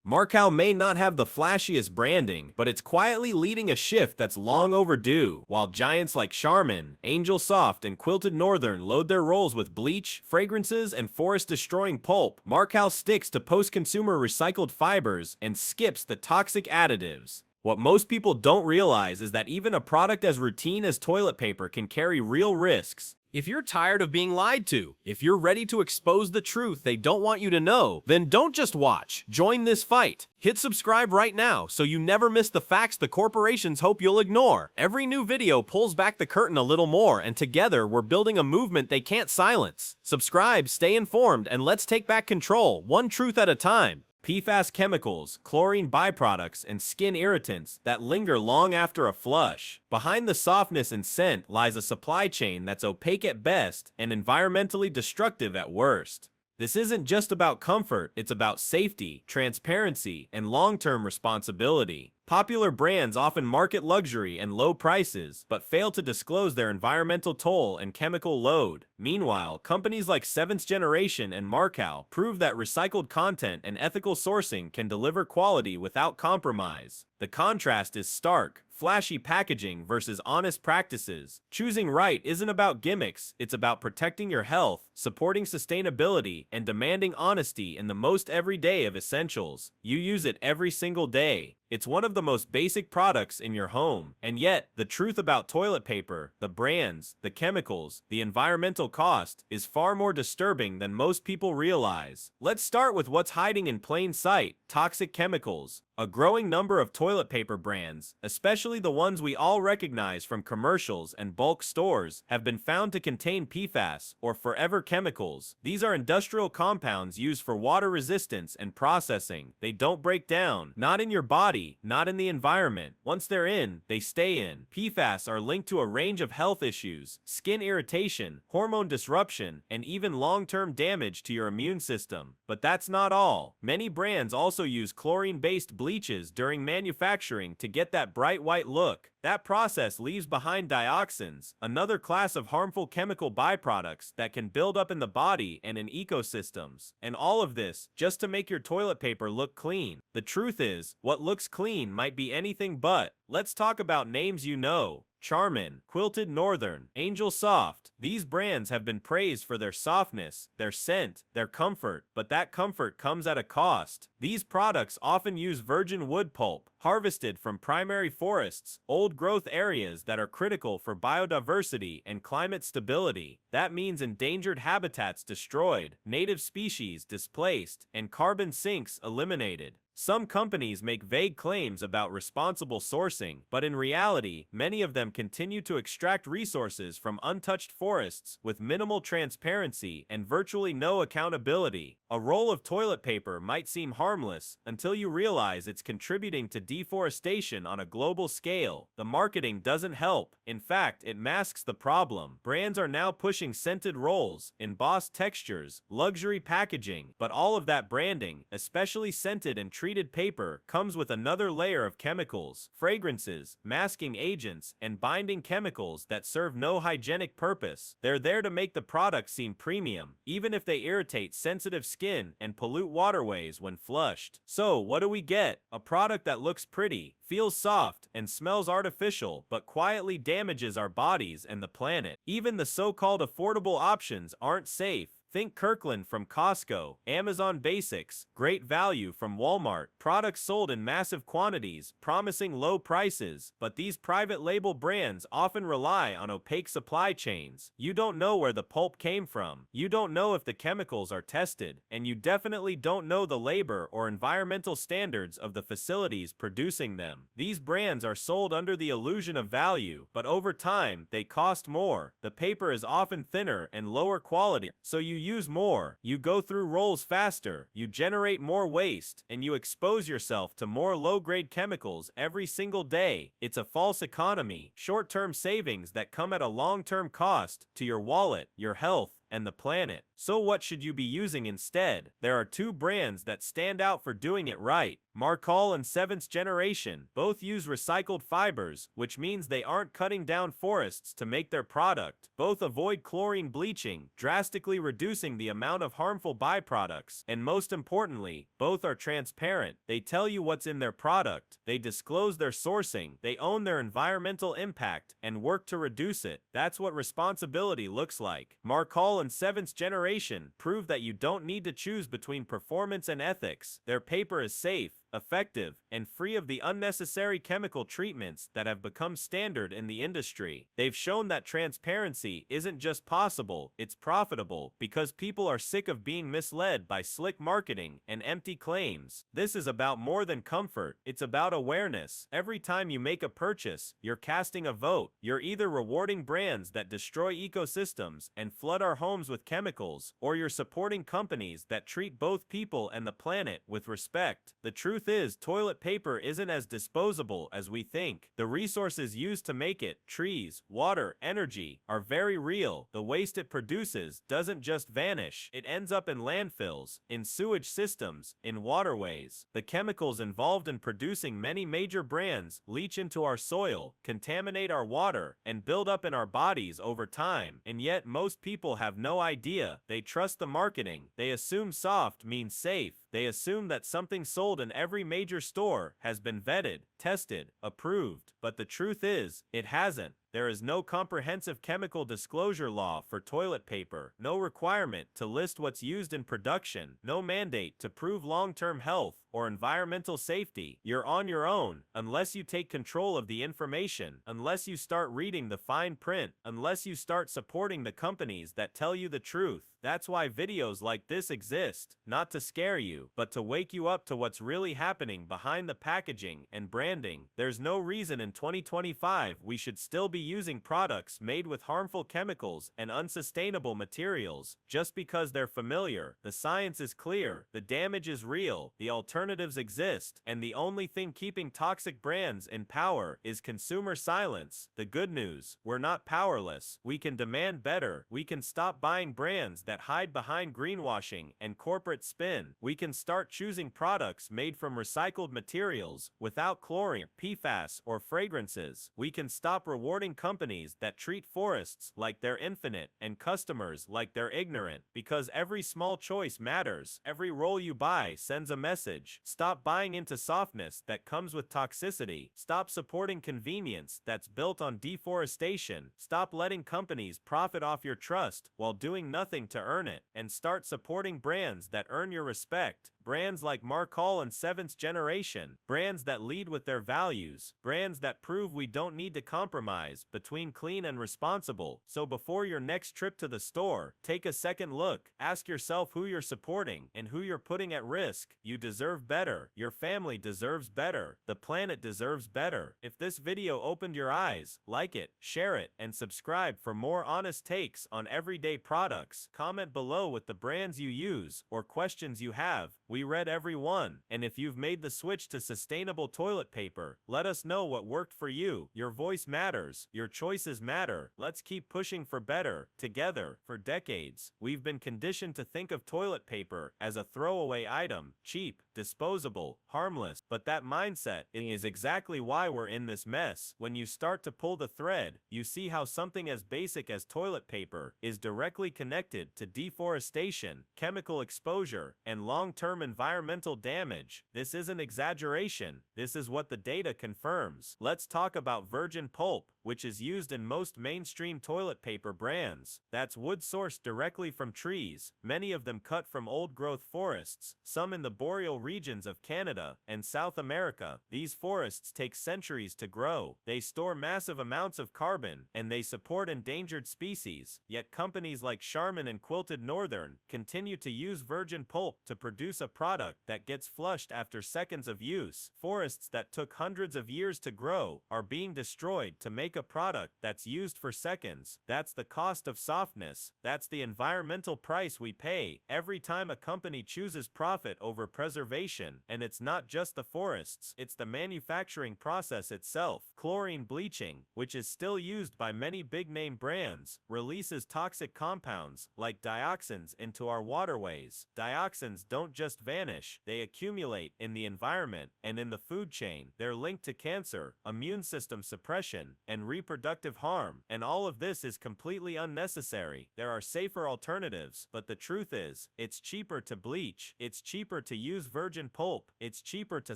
Markel may not have the flashiest branding, but it's quietly leading a shift that's long overdue. While giants like Charmin, Angel Soft, and Quilted Northern load their roles with bleach, fragrances, and forest-destroying pulp, Markel sticks to post-consumer recycled fibers and skips the toxic additives. What most people don't realize is that even a product as routine as toilet paper can carry real risks. If you're tired of being lied to, if you're ready to expose the truth they don't want you to know, then don't just watch. Join this fight. Hit subscribe right now so you never miss the facts the corporations hope you'll ignore. Every new video pulls back the curtain a little more, and together we're building a movement they can't silence. Subscribe, stay informed, and let's take back control, one truth at a time. PFAS chemicals, chlorine byproducts, and skin irritants that linger long after a flush. Behind the softness and scent lies a supply chain that's opaque at best and environmentally destructive at worst. This isn't just about comfort, it's about safety, transparency, and long-term responsibility. Popular brands often market luxury and low prices, but fail to disclose their environmental toll and chemical load. Meanwhile, companies like Seventh Generation and Markel prove that recycled content and ethical sourcing can deliver quality without compromise. The contrast is stark. Flashy packaging versus honest practices. Choosing right isn't about gimmicks, it's about protecting your health, supporting sustainability, and demanding honesty in the most everyday of essentials. You use it every single day. It's one of the most basic products in your home. And yet, the truth about toilet paper, the brands, the chemicals, the environmental cost, is far more disturbing than most people realize. Let's start with what's hiding in plain sight: toxic chemicals. A growing number of toilet paper brands, especially the ones we all recognize from commercials and bulk stores, have been found to contain PFAS, or forever chemicals. These are industrial compounds used for water resistance and processing. They don't break down, not in your body, not in the environment. Once they're in, they stay in. PFAS are linked to a range of health issues: skin irritation, hormone disruption, and even long-term damage to your immune system. But that's not all. Many brands also use chlorine-based bleaches during manufacturing to get that bright white look. That process leaves behind dioxins, another class of harmful chemical byproducts that can build up in the body and in ecosystems. And all of this just to make your toilet paper look clean. The truth is, what looks clean might be anything but. Let's talk about names you know. Charmin, Quilted Northern, Angel Soft. These brands have been praised for their softness, their scent, their comfort, but that comfort comes at a cost. These products often use virgin wood pulp, harvested from primary forests, old growth areas that are critical for biodiversity and climate stability. That means endangered habitats destroyed, native species displaced, and carbon sinks eliminated. Some companies make vague claims about responsible sourcing, but in reality, many of them continue to extract resources from untouched forests with minimal transparency and virtually no accountability. A roll of toilet paper might seem harmless until you realize it's contributing to deforestation on a global scale. The marketing doesn't help. In fact, it masks the problem. Brands are now pushing scented rolls, embossed textures, luxury packaging, but all of that branding, especially scented and treated paper, comes with another layer of chemicals, fragrances, masking agents, and binding chemicals that serve no hygienic purpose. They're there to make the product seem premium, even if they irritate sensitive skin and pollute waterways when flushed. So, what do we get? A product that looks pretty, feels soft, and smells artificial, but quietly damages our bodies and the planet. Even the so-called affordable options aren't safe. Think Kirkland from Costco, Amazon Basics, Great Value from Walmart, products sold in massive quantities, promising low prices, but these private label brands often rely on opaque supply chains. You don't know where the pulp came from, you don't know if the chemicals are tested, and you definitely don't know the labor or environmental standards of the facilities producing them. These brands are sold under the illusion of value, but over time, they cost more. The paper is often thinner and lower quality, so you use more, you go through rolls faster, you generate more waste, and you expose yourself to more low-grade chemicals every single day. It's a false economy, short-term savings that come at a long-term cost to your wallet, your health, and the planet. So what should you be using instead? There are two brands that stand out for doing it right. Markol and 7th Generation both use recycled fibers, which means they aren't cutting down forests to make their product. Both avoid chlorine bleaching, drastically reducing the amount of harmful byproducts. And most importantly, both are transparent. They tell you what's in their product, they disclose their sourcing, they own their environmental impact, and work to reduce it. That's what responsibility looks like. Markol and 7th Generation prove that you don't need to choose between performance and ethics. Their paper is safe, effective, and free of the unnecessary chemical treatments that have become standard in the industry. They've shown that transparency isn't just possible, it's profitable, because people are sick of being misled by slick marketing and empty claims. This is about more than comfort, it's about awareness. Every time you make a purchase, you're casting a vote. You're either rewarding brands that destroy ecosystems and flood our homes with chemicals, or you're supporting companies that treat both people and the planet with respect. The truth is, toilet paper isn't as disposable as we think. The resources used to make it, trees, water, energy, are very real. The waste it produces doesn't just vanish. It ends up in landfills, in sewage systems, in waterways. The chemicals involved in producing many major brands leach into our soil, contaminate our water, and build up in our bodies over time. And yet most people have no idea. They trust the marketing. They assume soft means safe. They assume that something sold in every major store has been vetted, tested, approved. But the truth is, it hasn't. There is no comprehensive chemical disclosure law for toilet paper, no requirement to list what's used in production, no mandate to prove long-term health or environmental safety. You're on your own, unless you take control of the information, unless you start reading the fine print, unless you start supporting the companies that tell you the truth. That's why videos like this exist, not to scare you, but to wake you up to what's really happening behind the packaging and branding. There's no reason in 2025 we should still be using products made with harmful chemicals and unsustainable materials just because they're familiar. The science is clear, the damage is real, the alternatives exist, and the only thing keeping toxic brands in power is consumer silence. The good news, we're not powerless. We can demand better. We can stop buying brands that hide behind greenwashing and corporate spin. We can start choosing products made from recycled materials without chlorine, PFAS, or fragrances. We can stop rewarding companies that treat forests like they're infinite and customers like they're ignorant, because every small choice matters. Every roll you buy sends a message. Stop buying into softness that comes with toxicity. Stop supporting convenience that's built on deforestation. Stop letting companies profit off your trust while doing nothing to earn it, and start supporting brands that earn your respect. Brands like Markol and 7th Generation, brands that lead with their values, brands that prove we don't need to compromise between clean and responsible. So before your next trip to the store, take a second look. Ask yourself who you're supporting and who you're putting at risk. You deserve better. Your family deserves better. The planet deserves better. If this video opened your eyes, like it, share it, and subscribe for more honest takes on everyday products. Comment below with the brands you use or questions you have. We read every one. And if you've made the switch to sustainable toilet paper, let us know what worked for you. Your voice matters. Your choices matter. Let's keep pushing for better, together. For decades, we've been conditioned to think of toilet paper as a throwaway item, cheap, disposable, harmless. But that mindset is exactly why we're in this mess. When you start to pull the thread, you see how something as basic as toilet paper is directly connected to deforestation, chemical exposure, and long-term environmental damage. This isn't exaggeration. This is what the data confirms. Let's talk about virgin pulp, which is used in most mainstream toilet paper brands. That's wood sourced directly from trees, many of them cut from old-growth forests, some in the boreal regions of Canada and South America. These forests take centuries to grow. They store massive amounts of carbon, and they support endangered species. Yet companies like Charmin and Quilted Northern continue to use virgin pulp to produce a product that gets flushed after seconds of use. Forests that took hundreds of years to grow are being destroyed to make a product that's used for seconds. That's the cost of softness. That's the environmental price we pay every time a company chooses profit over preservation. And it's not just the forests, it's the manufacturing process itself. Chlorine bleaching, which is still used by many big-name brands, releases toxic compounds like dioxins into our waterways. Dioxins don't just vanish, they accumulate in the environment and in the food chain. They're linked to cancer, immune system suppression, and reproductive harm, and all of this is completely unnecessary. There are safer alternatives, but the truth is, it's cheaper to bleach, it's cheaper to use virgin pulp, it's cheaper to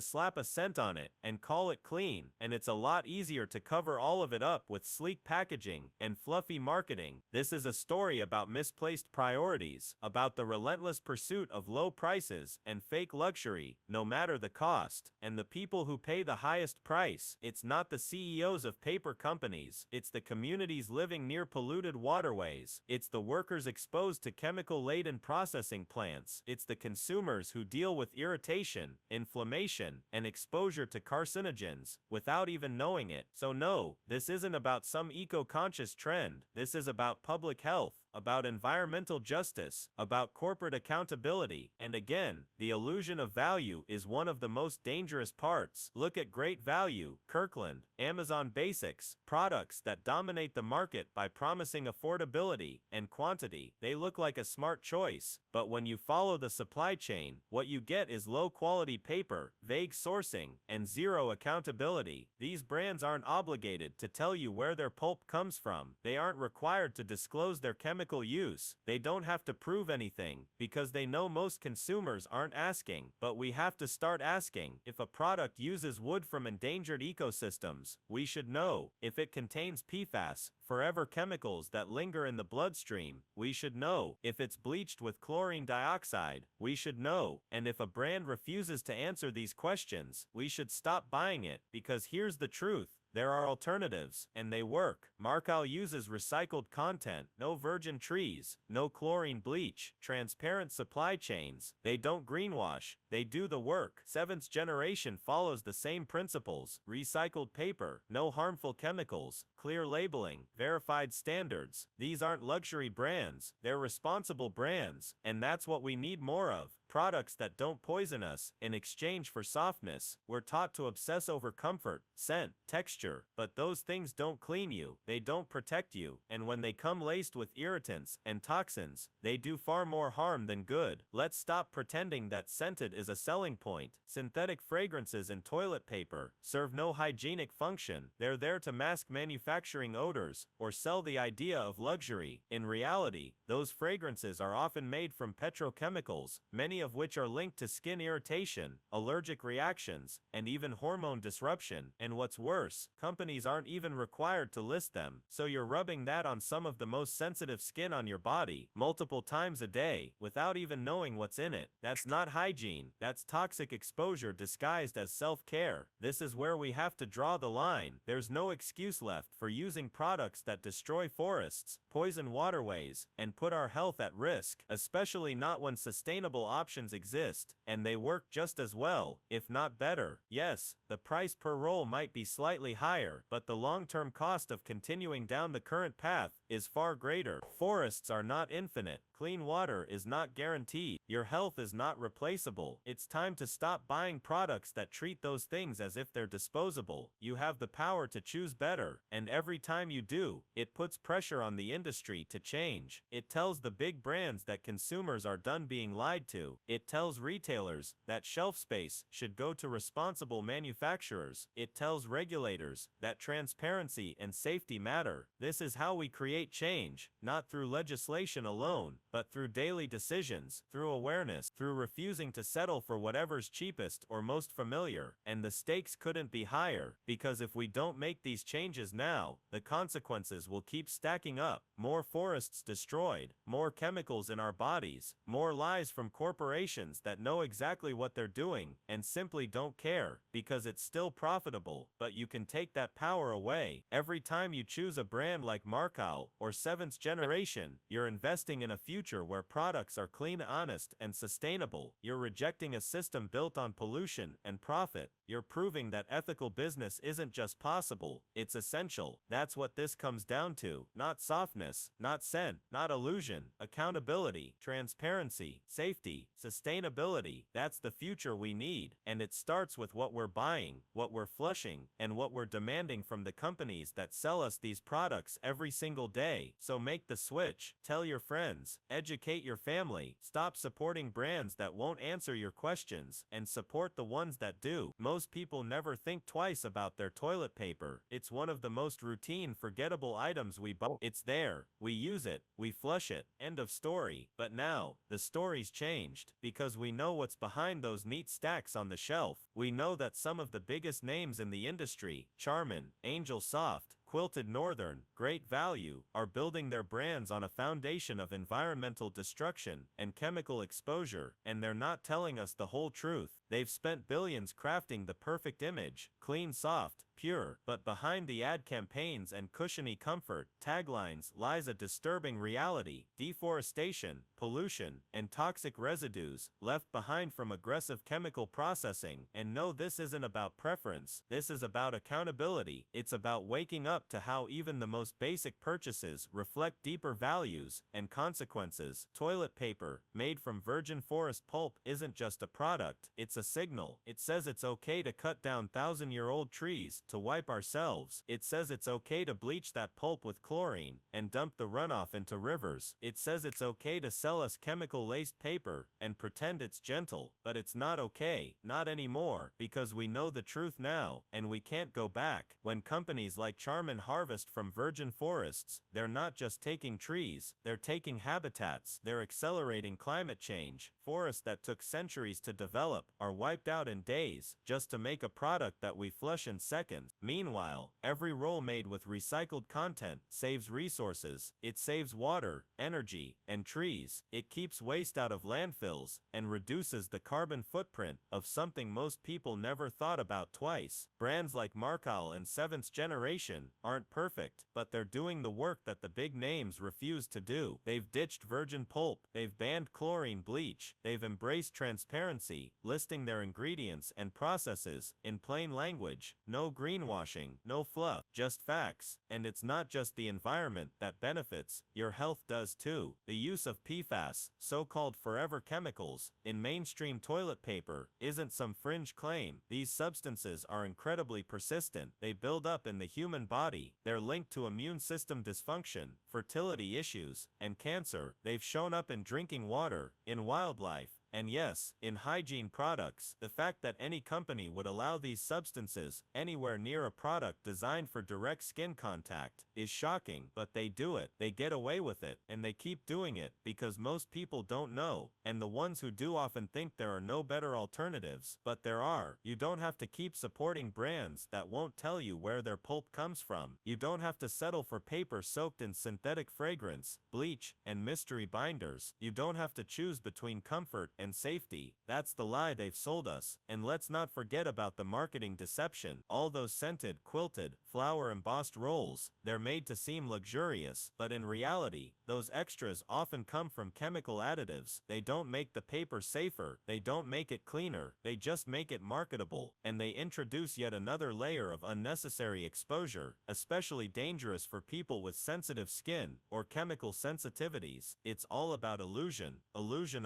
slap a scent on it and call it clean, and it's a lot easier to cover all of it up with sleek packaging and fluffy marketing. This is a story about misplaced priorities, about the relentless pursuit of low prices and fake luxury, no matter the cost, and the people who pay the highest price. It's not the CEOs of paper companies, it's the communities living near polluted waterways, it's the workers exposed to chemical-laden processing plants, it's the consumers who deal with irritation, inflammation, and exposure to carcinogens without even knowing it. So no, this isn't about some eco-conscious trend, this is about public health, about environmental justice, about corporate accountability, and again, the illusion of value is one of the most dangerous parts. Look at Great Value, Kirkland, Amazon Basics, products that dominate the market by promising affordability and quantity. They look like a smart choice, but when you follow the supply chain, what you get is low-quality paper, vague sourcing, and zero accountability. These brands aren't obligated to tell you where their pulp comes from. They aren't required to disclose their chemical use. They don't have to prove anything, because they know most consumers aren't asking. But we have to start asking. If a product uses wood from endangered ecosystems, we should know. If it contains PFAS, forever chemicals that linger in the bloodstream, we should know. If it's bleached with chlorine dioxide, we should know. And if a brand refuses to answer these questions, we should stop buying it, because here's the truth. There are alternatives, and they work. Markel uses recycled content, no virgin trees, no chlorine bleach, transparent supply chains. They don't greenwash, they do the work. Seventh Generation follows the same principles. Recycled paper, no harmful chemicals, clear labeling, verified standards. These aren't luxury brands, they're responsible brands, and that's what we need more of. Products that don't poison us. In exchange for softness, we're taught to obsess over comfort, scent, texture, but those things don't clean you, they don't protect you, and when they come laced with irritants and toxins, they do far more harm than good. Let's stop pretending that scented is a selling point. Synthetic fragrances in toilet paper serve no hygienic function. They're there to mask manufacturing odors or sell the idea of luxury. In reality, those fragrances are often made from petrochemicals, many of which are linked to skin irritation, allergic reactions, and even hormone disruption. And what's worse, companies aren't even required to list them, so you're rubbing that on some of the most sensitive skin on your body multiple times a day without even knowing what's in it. That's not hygiene, that's toxic exposure disguised as self-care. This is where we have to draw the line. There's no excuse left for using products that destroy forests, poison waterways, and put our health at risk, especially not when sustainable options exist, and they work just as well, if not better. Yes, the price per roll might be slightly higher, but the long-term cost of continuing down the current path is far greater. Forests are not infinite. Clean water is not guaranteed. Your health is not replaceable. It's time to stop buying products that treat those things as if they're disposable. You have the power to choose better, and every time you do, it puts pressure on the industry to change. It tells the big brands that consumers are done being lied to. It tells retailers that shelf space should go to responsible manufacturers. It tells regulators that transparency and safety matter. This is how we create change, not through legislation alone, but through daily decisions, through awareness, through refusing to settle for whatever's cheapest or most familiar. And the stakes couldn't be higher, because if we don't make these changes now, the consequences will keep stacking up. More forests destroyed, more chemicals in our bodies, more lies from corporations that know exactly what they're doing and simply don't care, because it's still profitable. But you can take that power away. Every time you choose a brand like Markel or Seventh Generation, you're investing in a future future where products are clean, honest, and sustainable. You're rejecting a system built on pollution and profit. You're proving that ethical business isn't just possible, it's essential. That's what this comes down to. Not softness, not scent, not illusion. Accountability, transparency, safety, sustainability. That's the future we need. And it starts with what we're buying, what we're flushing, and what we're demanding from the companies that sell us these products every single day. So make the switch. Tell your friends. Educate your family. Stop supporting brands that won't answer your questions, and support the ones that do. Most people never think twice about their toilet paper. It's one of the most routine, forgettable items we buy. It's there, we use it, we flush it, end of story. But now, the story's changed, because we know what's behind those neat stacks on the shelf. We know that some of the biggest names in the industry, Charmin, Angel Soft, Quilted Northern, Great Value, are building their brands on a foundation of environmental destruction and chemical exposure, and they're not telling us the whole truth. They've spent billions crafting the perfect image, clean, soft, pure, but behind the ad campaigns and cushiony comfort taglines lies a disturbing reality: deforestation, pollution, and toxic residues left behind from aggressive chemical processing. And no, this isn't about preference, this is about accountability. It's about waking up to how even the most basic purchases reflect deeper values and consequences. Toilet paper, made from virgin forest pulp, isn't just a product, it's a signal. It says it's okay to cut down thousand-year-old trees to wipe ourselves. It says it's okay to bleach that pulp with chlorine and dump the runoff into rivers. It says it's okay to sell us chemical-laced paper and pretend it's gentle. But it's not okay, not anymore, because we know the truth now, and we can't go back. When companies like Charmin harvest from virgin forests, they're not just taking trees, they're taking habitats. They're accelerating climate change. Forests that took centuries to develop are wiped out in days just to make a product that we flush in seconds. Meanwhile, every roll made with recycled content saves resources. It saves water, energy, and trees. It keeps waste out of landfills and reduces the carbon footprint of something most people never thought about twice. Brands like Markel and Seventh Generation aren't perfect, but they're doing the work that the big names refuse to do. They've ditched virgin pulp, they've banned chlorine bleach, they've embraced transparency, listing their ingredients and processes in plain language. No greenwashing, no fluff, just facts. And it's not just the environment that benefits, your health does too. The use of PFAS, so-called forever chemicals, in mainstream toilet paper isn't some fringe claim. These substances are incredibly persistent. They build up in the human body. They're linked to immune system dysfunction, fertility issues, and cancer. They've shown up in drinking water, in wildlife, and yes, in hygiene products. The fact that any company would allow these substances anywhere near a product designed for direct skin contact is shocking, but they do it. They get away with it, and they keep doing it because most people don't know, and the ones who do often think there are no better alternatives. But there are. You don't have to keep supporting brands that won't tell you where their pulp comes from. You don't have to settle for paper soaked in synthetic fragrance, bleach, and mystery binders. You don't have to choose between comfort and safety. That's the lie they've sold us. And let's not forget about the marketing deception. All those scented, quilted, flower-embossed rolls, they're made to seem luxurious, but in reality, those extras often come from chemical additives. They don't make the paper safer, they don't make it cleaner, they just make it marketable, and they introduce yet another layer of unnecessary exposure, especially dangerous for people with sensitive skin or chemical sensitivities. It's all about illusion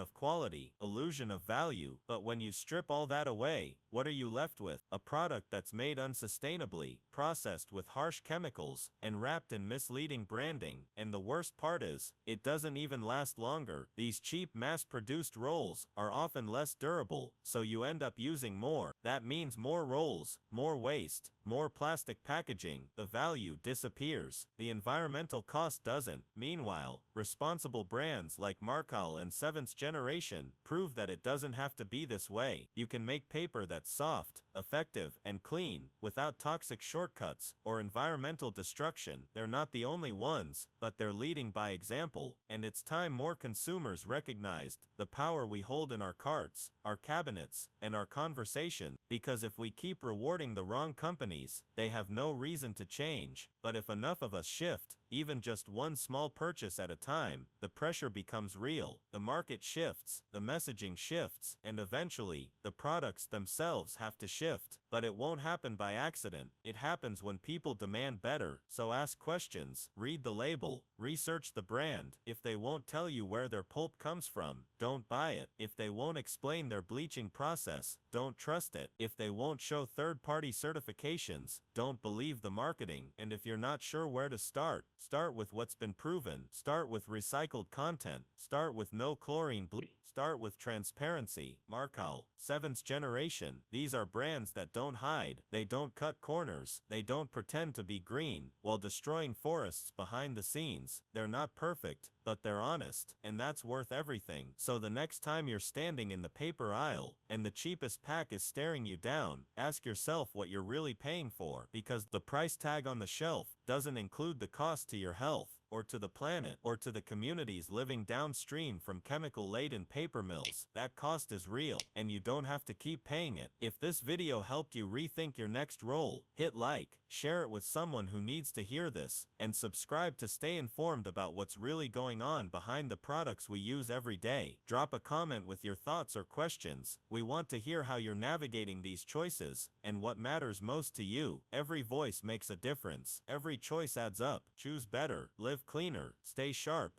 of quality, illusion of value. But when you strip all that away, what are you left with? A product that's made unsustainably, processed with harsh chemicals, and wrapped in misleading branding. And the worst part is, it doesn't even last longer. These cheap mass-produced rolls are often less durable, so you end up using more. That means more rolls, more waste, more plastic packaging. The value disappears. The environmental cost doesn't. Meanwhile, responsible brands like Markel and Seventh Generation prove that it doesn't have to be this way. You can make paper that's soft, effective, and clean, without toxic shortcuts or environmental destruction. They're not the only ones, but they're leading by example, and it's time more consumers recognized the power we hold in our carts, our cabinets, and our conversation, because if we keep rewarding the wrong companies, they have no reason to change. But if enough of us shift, even just one small purchase at a time, the pressure becomes real, the market shifts, the messaging shifts, and eventually, the products themselves have to shift. But it won't happen by accident. It happens when people demand better. So ask questions, read the label, research the brand. If they won't tell you where their pulp comes from, don't buy it. If they won't explain their bleaching process, don't trust it. If they won't show third-party certifications, don't believe the marketing. And if you're not sure where to start with what's been proven. Start with recycled content. Start with no chlorine bleach. Start with transparency. Markel, 7th generation. These are brands that don't hide. They don't cut corners. They don't pretend to be green while destroying forests behind the scenes. They're not perfect, but they're honest, and that's worth everything. So the next time you're standing in the paper aisle and the cheapest pack is staring you down, ask yourself what you're really paying for, because the price tag on the shelf doesn't include the cost to your health, or to the planet, or to the communities living downstream from chemical-laden paper mills. That cost is real, and you don't have to keep paying it. If this video helped you rethink your next roll, hit like, share it with someone who needs to hear this, and subscribe to stay informed about what's really going on behind the products we use every day. Drop a comment with your thoughts or questions. We want to hear how you're navigating these choices, and what matters most to you. Every voice makes a difference. Every choice adds up. Choose better, live cleaner, stay sharp,